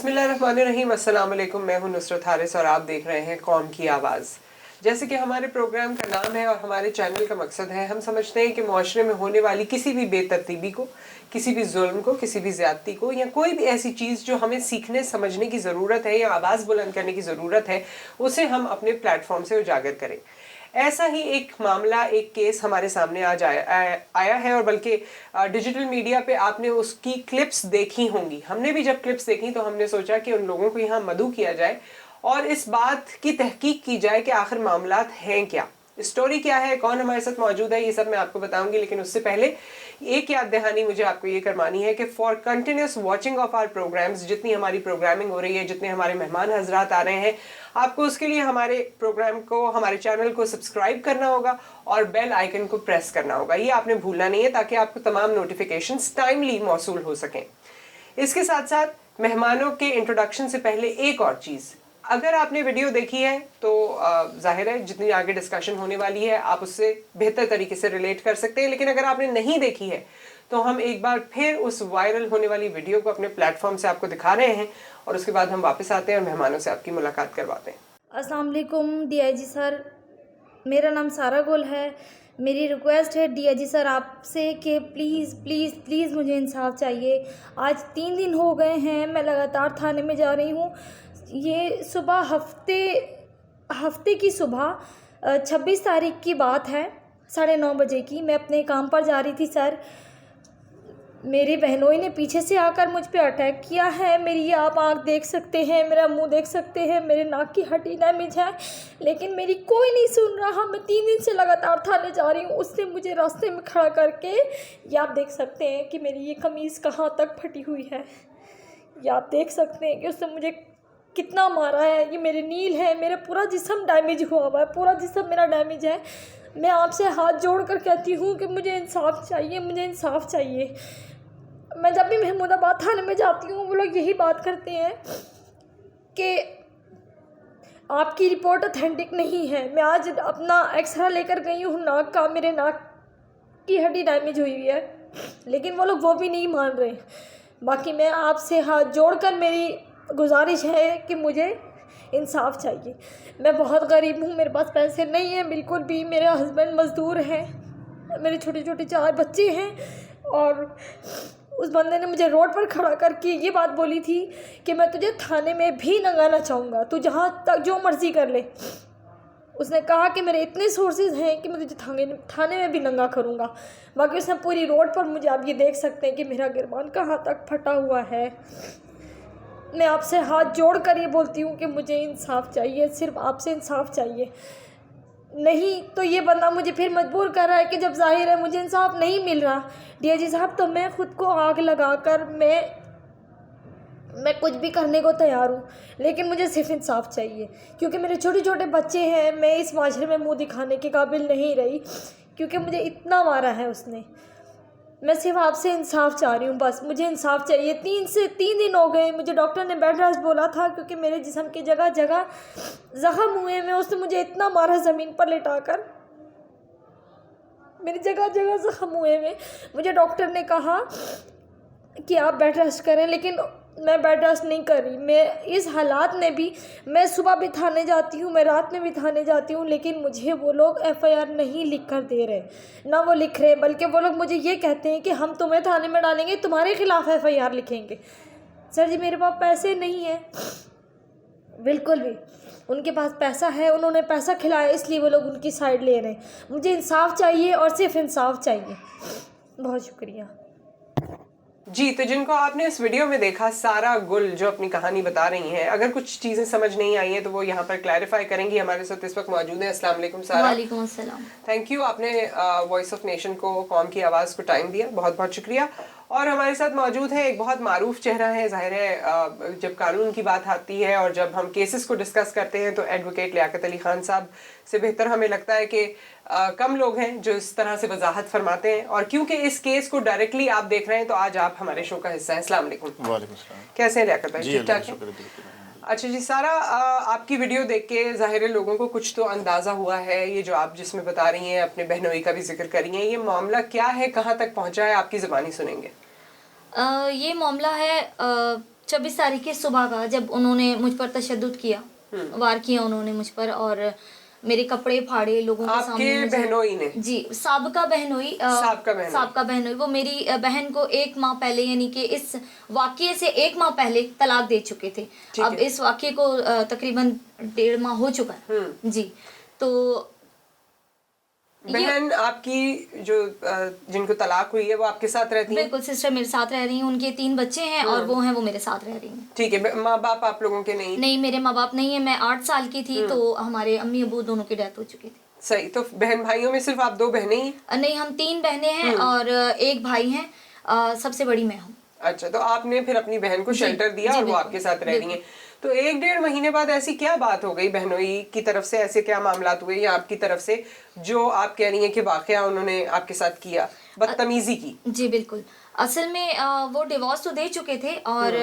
बिस्मिल्लाहिर्रहमानिर्रहीम, अस्सलाम वालेकुम। मैं हूं नुसरत हारिस और आप देख रहे हैं कौम की आवाज़। जैसे कि हमारे प्रोग्राम का नाम है और हमारे चैनल का मकसद है, हम समझते हैं कि माशरे में होने वाली किसी भी बेतरतीबी को, किसी भी जुल्म को, किसी भी ज़्यादती को या कोई भी ऐसी चीज़ जो हमें सीखने समझने की ज़रूरत है या आवाज़ बुलंद करने की ज़रूरत है, उसे हम अपने प्लेटफॉर्म से उजागर करें। ऐसा ही एक मामला, एक केस हमारे सामने आज आया है और बल्कि डिजिटल मीडिया पे आपने उसकी क्लिप्स देखी होंगी। हमने भी जब क्लिप्स देखी तो हमने सोचा कि उन लोगों को यहाँ मदऊ किया जाए और इस बात की तहकीक की जाए कि आखिर मामलात हैं क्या, स्टोरी क्या है, कौन हमारे साथ मौजूद है, ये सब मैं आपको बताऊंगी। लेकिन उससे पहले एक याद दहानी मुझे आपको ये करवानी है कि for continuous watching of our programs, जितनी हमारी प्रोग्रामिंग हो रही है, जितने हमारे मेहमान हजरात आ रहे हैं, आपको उसके लिए हमारे प्रोग्राम को, हमारे चैनल को सब्सक्राइब करना होगा और बेल आइकन को प्रेस करना होगा। ये आपने भूलना नहीं है ताकि आपको तमाम नोटिफिकेशंस टाइमली मौसूल हो सकें। इसके साथ साथ मेहमानों के इंट्रोडक्शन से पहले एक और चीज़, अगर आपने वीडियो देखी है तो जाहिर है जितनी आगे डिस्कशन होने वाली है आप उससे बेहतर तरीके से रिलेट कर सकते हैं। लेकिन अगर आपने नहीं देखी है तो हम एक बार फिर उस वायरल होने वाली वीडियो को अपने प्लेटफॉर्म से आपको दिखा रहे हैं और उसके बाद हम वापस आते हैं और मेहमानों से आपकी मुलाकात करवाते हैं। अस्सलाम वालेकुम DIG सर, मेरा नाम सारा गुल है। मेरी रिक्वेस्ट है DIG सर आपसे कि प्लीज़ प्लीज़ प्लीज़ मुझे इंसाफ चाहिए। आज 3 दिन हो गए हैं, मैं लगातार थाने में जा रही हूँ। ये सुबह हफ्ते की सुबह 26 तारीख की बात है, 9:30 बजे की। मैं अपने काम पर जा रही थी सर। मेरी बहनोई ने पीछे से आकर मुझ पे अटैक किया है। मेरी ये आप आँख देख सकते हैं, मेरा मुंह देख सकते हैं, मेरे नाक की हड्डी डैमेज है, लेकिन मेरी कोई नहीं सुन रहा। मैं 3 दिन से लगातार थाने जा रही हूँ। उसने मुझे रास्ते में खड़ा करके, ये आप देख सकते हैं कि मेरी ये कमीज़ कहाँ तक फटी हुई है। ये आप देख सकते हैं कि उसने मुझे कितना मारा है। ये मेरे नील है, मेरा पूरा जिस्म डैमेज हुआ हुआ है, पूरा जिस्म मेरा डैमेज है। मैं आपसे हाथ जोड़ कर कहती हूँ कि मुझे इंसाफ चाहिए, मुझे इंसाफ चाहिए। मैं जब भी महमूदाबाद थाने में जाती हूँ वो लोग यही बात करते हैं कि आपकी रिपोर्ट ऑथेंटिक नहीं है। मैं आज अपना एक्सरा लेकर गई हूँ नाक का, मेरे नाक की हड्डी डैमेज हुई हुई है, लेकिन वो लोग वो भी नहीं मान रहे। बाकी मैं आपसे हाथ जोड़कर मेरी गुजारिश है कि मुझे इंसाफ चाहिए। मैं बहुत गरीब हूँ, मेरे पास पैसे नहीं हैं बिल्कुल भी। मेरे हस्बैंड मज़दूर हैं, मेरे छोटे छोटे 4 बच्चे हैं और उस बंदे ने मुझे रोड पर खड़ा करके ये बात बोली थी कि मैं तुझे थाने में भी नंगाना चाहूँगा, तू जहाँ तक जो मर्ज़ी कर ले। उसने कहा कि मेरे इतने सोर्सेज हैं कि मैं तुझे थाने में भी नंगा करूँगा। बाकी उसने पूरी रोड पर मुझे, आप ये देख सकते हैं कि मेरा गिरबान कहाँ तक फटा हुआ है। मैं आपसे हाथ जोड़ कर ये बोलती हूँ कि मुझे इंसाफ चाहिए, सिर्फ आपसे इंसाफ चाहिए। नहीं तो ये बंदा मुझे फिर मजबूर कर रहा है कि जब जाहिर है मुझे इंसाफ नहीं मिल रहा DIG साहब, तो मैं ख़ुद को आग लगाकर मैं कुछ भी करने को तैयार हूँ, लेकिन मुझे सिर्फ इंसाफ चाहिए। क्योंकि मेरे छोटे छोटे बच्चे हैं, मैं इस माशरे में मुंह दिखाने के काबिल नहीं रही क्योंकि मुझे इतना मारा है उसने। मैं सिर्फ आपसे इंसाफ चाह रही हूँ, बस मुझे इंसाफ चाहिए। 3 दिन हो गए, मुझे डॉक्टर ने बेड रेस्ट बोला था क्योंकि मेरे जिस्म की जगह जगह ज़ख़म हुए में। उसने मुझे इतना मारा ज़मीन पर लेटाकर, मेरी जगह जगह ज़ख़म हुए में। मुझे डॉक्टर ने कहा कि आप बेड रेस्ट करें, लेकिन मैं बेड रेस्ट नहीं कर रही। मैं इस हालात में भी, मैं सुबह भी थाने जाती हूँ, मैं रात में भी थाने जाती हूँ, लेकिन मुझे वो लोग FIR नहीं लिख कर दे रहे, ना वो लिख रहे, बल्कि वो लोग मुझे ये कहते हैं कि हम तुम्हें थाने में डालेंगे, तुम्हारे खिलाफ FIR लिखेंगे। सर जी, मेरे पास पैसे नहीं हैं बिल्कुल भी। उनके पास पैसा है, उन्होंने पैसा खिलाया, इसलिए वो लोग उनकी साइड ले रहे हैं। मुझे इंसाफ चाहिए और सिर्फ इंसाफ चाहिए। बहुत शुक्रिया जी। तो जिनको आपने इस वीडियो में देखा, सारा गुल जो अपनी कहानी बता रही हैं, अगर कुछ चीज़ें समझ नहीं आई हैं तो वो यहाँ पर क्लैरिफाई करेंगी। हमारे साथ इस वक्त मौजूद है। अस्सलाम वालेकुम सारा। वालेकुम अस्सलाम। थैंक यू, आपने वॉइस ऑफ नेशन को, कौम की आवाज़ को टाइम दिया, बहुत बहुत शुक्रिया। और हमारे साथ मौजूद है एक बहुत मारूफ चेहरा है। ज़ाहिर है जब कानून की बात आती है और जब हम केसेस को डिस्कस करते हैं तो एडवोकेट लियाकत अली खान साहब से बेहतर हमें लगता है कि कम लोग हैं जो इस तरह से वजाहत फरमाते हैं। और क्योंकि इस केस को डायरेक्टली आप देख रहे हैं तो आज आप हमारे शो का हिस्सा हैं। अस्सलाम वालेकुम। वालेकुम सलाम। कैसे हैं लियाकत भाई? ठीक ठाक है? अच्छा जी। सारा, आपकी वीडियो देख के ज़ाहिर है लोगों को कुछ तो अंदाज़ा हुआ है। ये जो आप जिसमें बता रही हैं, अपने बहनोई का भी जिक्र कर रही हैं, ये मामला क्या है, कहाँ तक पहुँचा है, आपकी ज़बानी सुनेंगे। ये मामला है 24 तारीख की सुबह का, जब उन्होंने मुझ पर तशद्दुद किया, वार किया उन्होंने मुझ पर और मेरे कपड़े फाड़े लोगों के सामने। आपके बहनोई ने? जी, साबका बहनोई। साबका बहनोई वो मेरी बहन को 1 माह पहले, यानी कि इस वाकये से 1 माह पहले तलाक दे चुके थे। अब इस वाकये को तकरीबन 1.5 माह हो चुका है। जी, तो बहन आपकी जो जिनको तलाक हुई है वो आपके साथ रहती हैं? बिल्कुल, सिस्टर मेरे साथ रह रही हैं, उनके 3 बच्चे हैं और वो मेरे साथ रह रही हैं। ठीक है। माँ बाप आप लोगों के नहीं? नहीं, मेरे माँ बाप नहीं है। मैं 8 साल की थी तो हमारे अम्मी अबू दोनों की डेथ हो चुकी थी। सही। तो बहन भाइयों में सिर्फ आप 2 बहनें ही? नहीं, हम 3 बहनें हैं और 1 भाई है। सबसे बड़ी मैं हूँ। अच्छा, तो आपने फिर अपनी बहन को शेल्टर दिया और वो आपके साथ रह रही है। तो 1-1.5 महीने बाद ऐसी क्या बात हो गई बहनोई की तरफ से, ऐसे क्या मामलात हुए या आपकी तरफ से जो आप कह रही हैं कि वाकया उन्होंने आपके साथ किया, बदतमीजी की? जी बिल्कुल, असल में वो डिवोर्स तो दे चुके थे और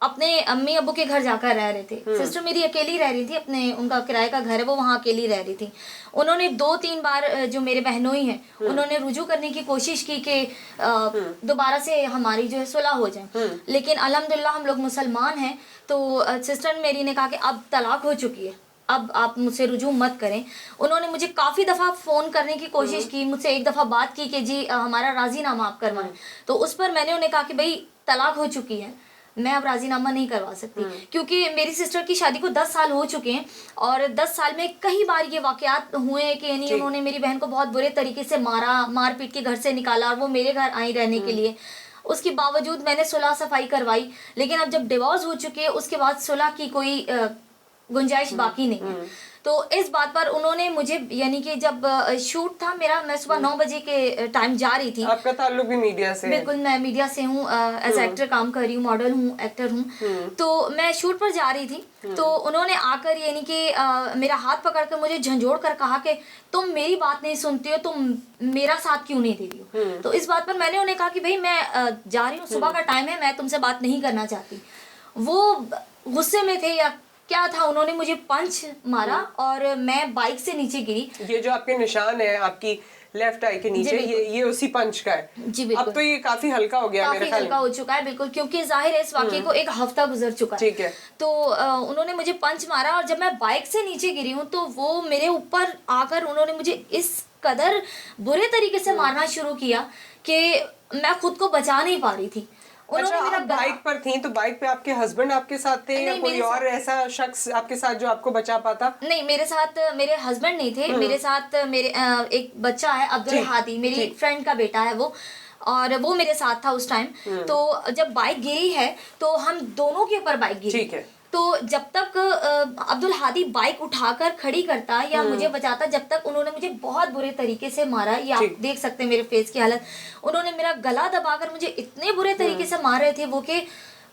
अपने अम्मी अबू के घर जाकर रह रहे थे। सिस्टर मेरी अकेली रह रही थी, अपने उनका किराए का घर है, वो वहाँ अकेली रह रही थी। उन्होंने 2-3 बार जो मेरे बहनोई हैं उन्होंने रुजू करने की कोशिश की कि दोबारा से हमारी जो है सुलह हो जाए, लेकिन अल्हम्दुलिल्लाह हम लोग मुसलमान हैं तो सिस्टर मेरी ने कहा कि अब तलाक हो चुकी है, अब आप मुझसे रुजू मत करें। उन्होंने मुझे काफ़ी दफ़ा फ़ोन करने की कोशिश की, मुझसे एक दफ़ा बात की कि जी हमारा राज़ीनामा आप करवाएं। तो उस पर मैंने उन्हें कहा कि भाई तलाक हो चुकी है, मैं अब राजीनामा नहीं करवा सकती, क्योंकि मेरी सिस्टर की शादी को 10 साल हो चुके हैं और 10 साल में कई बार ये वाकयात हुए हैं कि यानी उन्होंने मेरी बहन को बहुत बुरे तरीके से मारा, मार पीट के घर से निकाला और वो मेरे घर आई रहने के लिए। उसके बावजूद मैंने सुलह सफाई करवाई, लेकिन अब जब डिवोर्स हो चुके हैं उसके बाद सुलह की कोई गुंजाइश बाकी नहीं है। तो इस बात पर उन्होंने मुझे, यानी कि जब शूट था मेरा, मैं सुबह 9 बजे के टाइम जा रही थी। आपका ताल्लुक भी मीडिया से? बिल्कुल, मैं मीडिया से हूँ, एज एक्टर काम कर रही हूँ, मॉडल हूँ, एक्टर हूँ। तो मैं शूट पर जा रही थी तो उन्होंने आकर यानी कि मेरा हाथ पकड़कर मुझे झंझोड़ कर कहा कि तुम मेरी बात नहीं सुनती हो, तुम मेरा साथ क्यों नहीं दे रही हो। तो इस बात पर मैंने उन्हें कहा कि भाई मैं जा रही हूँ, सुबह का टाइम है, मैं तुमसे बात नहीं करना चाहती। वो गुस्से में थे या क्या था, उन्होंने मुझे पंच मारा और मैं बाइक से नीचे गिरी। ये जो आपके निशान है आपकी लेफ्ट आई के नीचे, ये उसी पंच का है? जी बिल्कुल। अब तो ये काफी हल्का हो गया, मेरे ख्याल हल्का हो चुका है बिल्कुल, क्योंकि जाहिर है इस वाकये को 1 हफ्ता गुजर चुका है। ठीक है। तो उन्होंने मुझे पंच मारा और जब मैं बाइक से नीचे गिरी हूँ तो वो मेरे ऊपर आकर उन्होंने मुझे इस कदर बुरे तरीके से मारना शुरू किया कि मैं खुद को बचा नहीं पा रही थी। अच्छा, आप बाइक पर थी तो बाइक पे आपके हस्बैंड आपके साथ थे या कोई और ऐसा शख्स आपके साथ जो आपको बचा पाता? नहीं, मेरे साथ मेरे हस्बैंड नहीं थे, मेरे साथ मेरे एक बच्चा है अब्दुल हादी, मेरी फ्रेंड का बेटा है वो, और वो मेरे साथ था उस टाइम। तो जब बाइक गिरी है तो हम दोनों के ऊपर बाइक गिरी। ठीक है। तो जब तक अब्दुल हादी बाइक उठाकर खड़ी करता या मुझे बचाता, जब तक उन्होंने मुझे बहुत बुरे तरीके से मारा। ये आप देख सकते हैं मेरे फेस की हालत। उन्होंने मेरा गला दबाकर मुझे इतने बुरे तरीके से मार रहे थे वो कि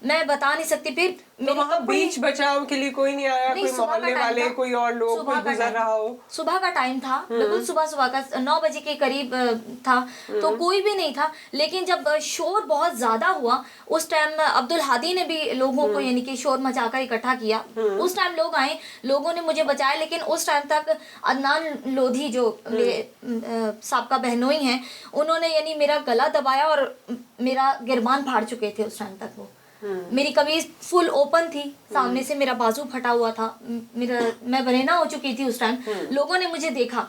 मैं बता नहीं सकती। फिर तो वहाँ बीच बचाव के लिए कोई नहीं आया? कोई मोहल्ले वाले, कोई और लोग, कोई गुजर रहा हो? सुबह का टाइम था, बिल्कुल सुबह का 9 बजे के करीब था, तो कोई भी नहीं था। लेकिन जब शोर बहुत ज्यादा हुआ उस टाइम अब्दुल हादी ने भी लोगों को यानी कि शोर मचाकर इकट्ठा किया। उस टाइम लोग आए, लोगों ने मुझे बचाया, लेकिन उस टाइम तक अदनान लोधी जो मेरे साबका बहनोई हैं, उन्होंने यानी मेरा गला दबाया और मेरा गिरबान फाड़ चुके थे उस टाइम तक। वो मेरी कमीज फुल ओपन थी, सामने से मेरा बाजू फटा हुआ था, मैं बरेना हो चुकी थी उस टाइम। लोगों ने मुझे देखा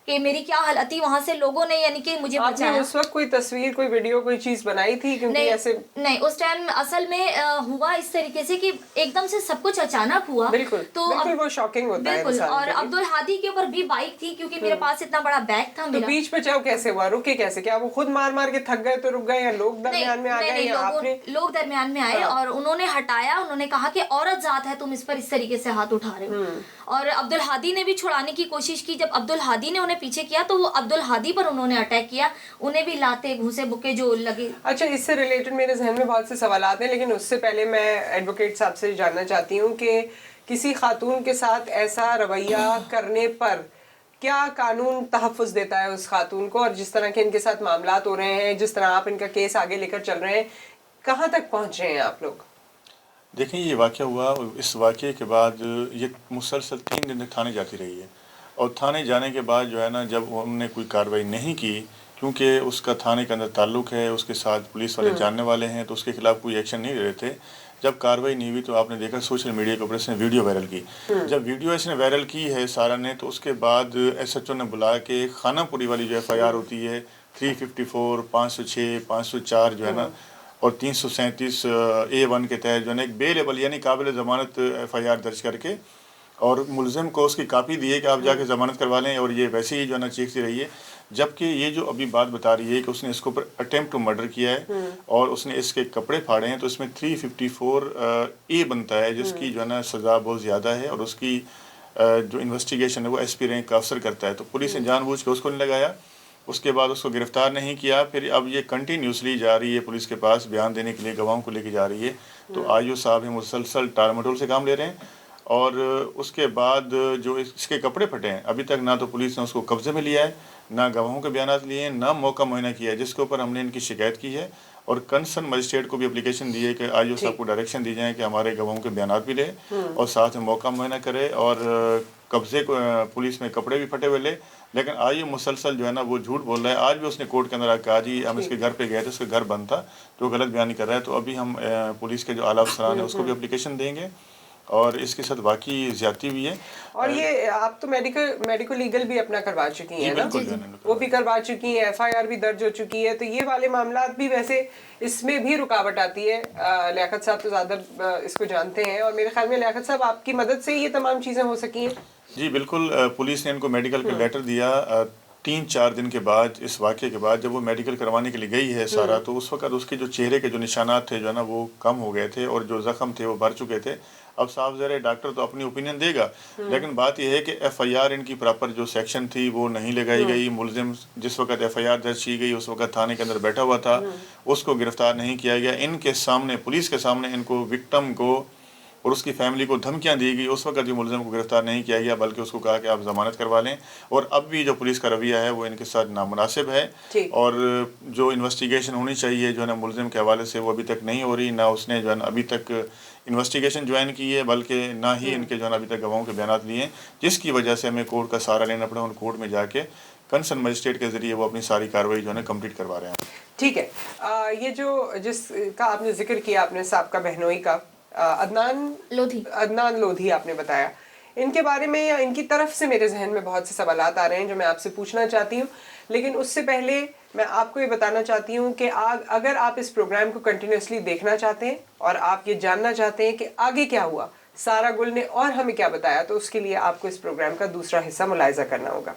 कि मेरी क्या हालत थी, वहां से लोगों ने यानी कि मुझे बचाया। उस वक्त कोई तस्वीर, कोई वीडियो, कोई चीज बनाई थी? क्योंकि ऐसे नहीं, उस टाइम असल में हुआ इस तरीके से कि एकदम से सब कुछ अचानक हुआ। बिल्कुल, तो बिल्कुल वो शॉकिंग होता है बिल्कुल। और अब्दुल हादी के ऊपर भी बाइक थी, क्योंकि मेरे पास इतना बड़ा बैग था मेरा। तो बीच बचाव कैसे हुआ? रुके कैसे? क्या वो खुद मार मार के थक गए तो रुक गए या लोग दरमियान में आ गए या आपने? लोग दरमियान में आए और उन्होंने हटाया। उन्होंने कहा कि औरत जात है, तुम इस पर इस तरीके से हाथ उठा रहे हो। और अब्दुल हादी ने भी छुड़ाने की कोशिश की। जब अब्दुल हादी ने उन्हें पीछे किया तो वो अब्दुल हादी पर उन्होंने अटैक किया, उन्हें भी लाते घूसे बुके जो लगे। अच्छा, इससे रिलेटेड मेरे जहन में बहुत से सवाल आते हैं, लेकिन उससे पहले मैं एडवोकेट साहब से जानना चाहती हूँ कि किसी खातून के साथ ऐसा रवैया करने पर क्या कानून तहफ़्फ़ुज़ देता है उस खातून को? और जिस तरह के इनके साथ मामलात हो रहे हैं, जिस तरह आप इनका केस आगे लेकर चल रहे हैं, कहाँ तक पहुँच रहे हैं आप लोग? देखें, ये वाक़या हुआ, इस वाक़ये के बाद ये मुसलसल 3 दिन तक थाने जाती रही है और थाने जाने के बाद जो है ना, जब उन्होंने कोई कार्रवाई नहीं की, क्योंकि उसका थाने के अंदर ताल्लुक़ है, उसके साथ पुलिस वाले जानने वाले हैं, तो उसके खिलाफ़ कोई एक्शन नहीं ले रहे थे। जब कार्रवाई नहीं हुई तो आपने देखा सोशल मीडिया के ऊपर इसने वीडियो वायरल की। जब वीडियो इसने वायरल की है सारा ने, तो उसके बाद SHO ने बुला के खानापुरी वाली जो FIR होती है 354, 506, 504 जो है ना, और 337 A1 के तहत जो है ना एक बेलेबल यानी काबिल ज़मानत FIR दर्ज करके और मुलजिम को उसकी कापी दी है कि आप जाके ज़मानत करवा लें, और ये वैसे ही जो है ना चीखती रही है। जबकि ये जो अभी बात बता रही है कि उसने इसके ऊपर अटेम्प्ट टू मर्डर किया है और उसने इसके कपड़े फाड़े हैं, तो इसमें 354 A बनता है, जिसकी जो है ना सज़ा बहुत ज़्यादा है, और उसकी जो इन्वेस्टिगेशन है वो SP रैंक का अफसर करता है। तो पुलिस ने जानबूझ के उसको नहीं लगाया, उसके बाद उसको गिरफ्तार नहीं किया। फिर अब ये कंटिन्यूसली जा रही है पुलिस के पास बयान देने के लिए, गवाहों को लेके जा रही है। तो IO साहब हैं मुसलसल टालमटोल से काम ले रहे हैं, और उसके बाद जो इसके कपड़े फटे हैं, अभी तक ना तो पुलिस ने उसको कब्जे में लिया है, ना गवाहों के बयान लिए हैं, ना मौका मुआयना किया है, जिसके ऊपर हमने इनकी शिकायत की है और कंसर्न मजिस्ट्रेट को भी एप्लीकेशन दी है कि IO साहब को डायरेक्शन दी जाए कि हमारे गवाहों के बयान भी ले और साथ में मौका मुआयना करे, और कब्जे को पुलिस में कपड़े भी फटे हुए ले। लेकिन IO मुसलसल जो है ना वो झूठ बोल रहा है। आज भी उसने कोर्ट के अंदर आकर कहा जी हम इसके घर पे गए थे, उसके घर बंद था, तो गलत बयान कर रहा है। तो अभी हम पुलिस के जो आला अफसरान है उसको भी एप्लीकेशन देंगे, और इसके साथ बाकी ज्यादती भी है। और ये आप तो मेडिको लीगल भी अपना करवा चुकी हैं ना? वो भी करवा चुकी हैं, FIR भी दर्ज हो चुकी है। तो ये वाले मामला भी वैसे इसमें भी रुकावट आती है। लियाकत साहब तो ज़्यादा इसको जानते हैं, और मेरे ख्याल में लियाकत साहब आपकी मदद से ये तमाम चीज़ें हो सकी हैं। जी बिल्कुल, पुलिस ने इनको मेडिकल का लेटर दिया 3-4 दिन के बाद, इस वाक़े के बाद जब वो मेडिकल करवाने के लिए गई है सारा, तो उस वक्त उसके जो चेहरे के जो निशानात थे जो है ना वो कम हो गए थे, और जो ज़ख्म थे वो भर चुके थे। अब साफ ज़ाहिर है डॉक्टर तो अपनी ओपिनियन देगा, लेकिन बात यह है कि FIR इनकी प्रॉपर जो सेक्शन थी वो नहीं लगाई गई। मुलजिम जिस वक्त FIR दर्ज की गई उस वक्त थाने के अंदर बैठा हुआ था, उसको गिरफ्तार नहीं किया गया। इनके सामने, पुलिस के सामने इनको, विक्टिम को और उसकी फैमिली को धमकियां दी गई। उस वक्त भी मुलजिम को गिरफ्तार नहीं किया गया, बल्कि उसको कहा कि आप ज़मानत करवा लें। और अब भी जो पुलिस का रवैया है वो इनके साथ नामुनासिब है, और जो इन्वेस्टिगेशन होनी चाहिए जो है ना मुलजिम के हवाले से वो अभी तक नहीं हो रही। ना उसने जो है ना अभी तक इन्वेस्टिगेशन ज्वाइन की है, बल्कि ना ही इनके जो है ना अभी तक गवाहों के बयान लिए, जिसकी वजह से हमें कोर्ट का सहारा लेना पड़ा। उन कोर्ट में जाके कंसर्न मजिस्ट्रेट के जरिए वो अपनी सारी कार्रवाई जो है ना कंप्लीट करवा रहे हैं। ठीक है। ये जो जिसका आपने जिक्र किया अपने साबका बहनोई का, अदनान लोधी आपने बताया, इनके बारे में या इनकी तरफ से मेरे जहन में बहुत से सवालात आ रहे हैं जो मैं आपसे पूछना चाहती हूँ। लेकिन उससे पहले मैं आपको ये बताना चाहती हूँ कि अगर आप इस प्रोग्राम को कंटिन्यूसली देखना चाहते हैं और आप ये जानना चाहते हैं कि आगे क्या हुआ, सारा गुल ने और हमें क्या बताया, तो उसके लिए आपको इस प्रोग्राम का दूसरा हिस्सा मुलाहिजा करना होगा।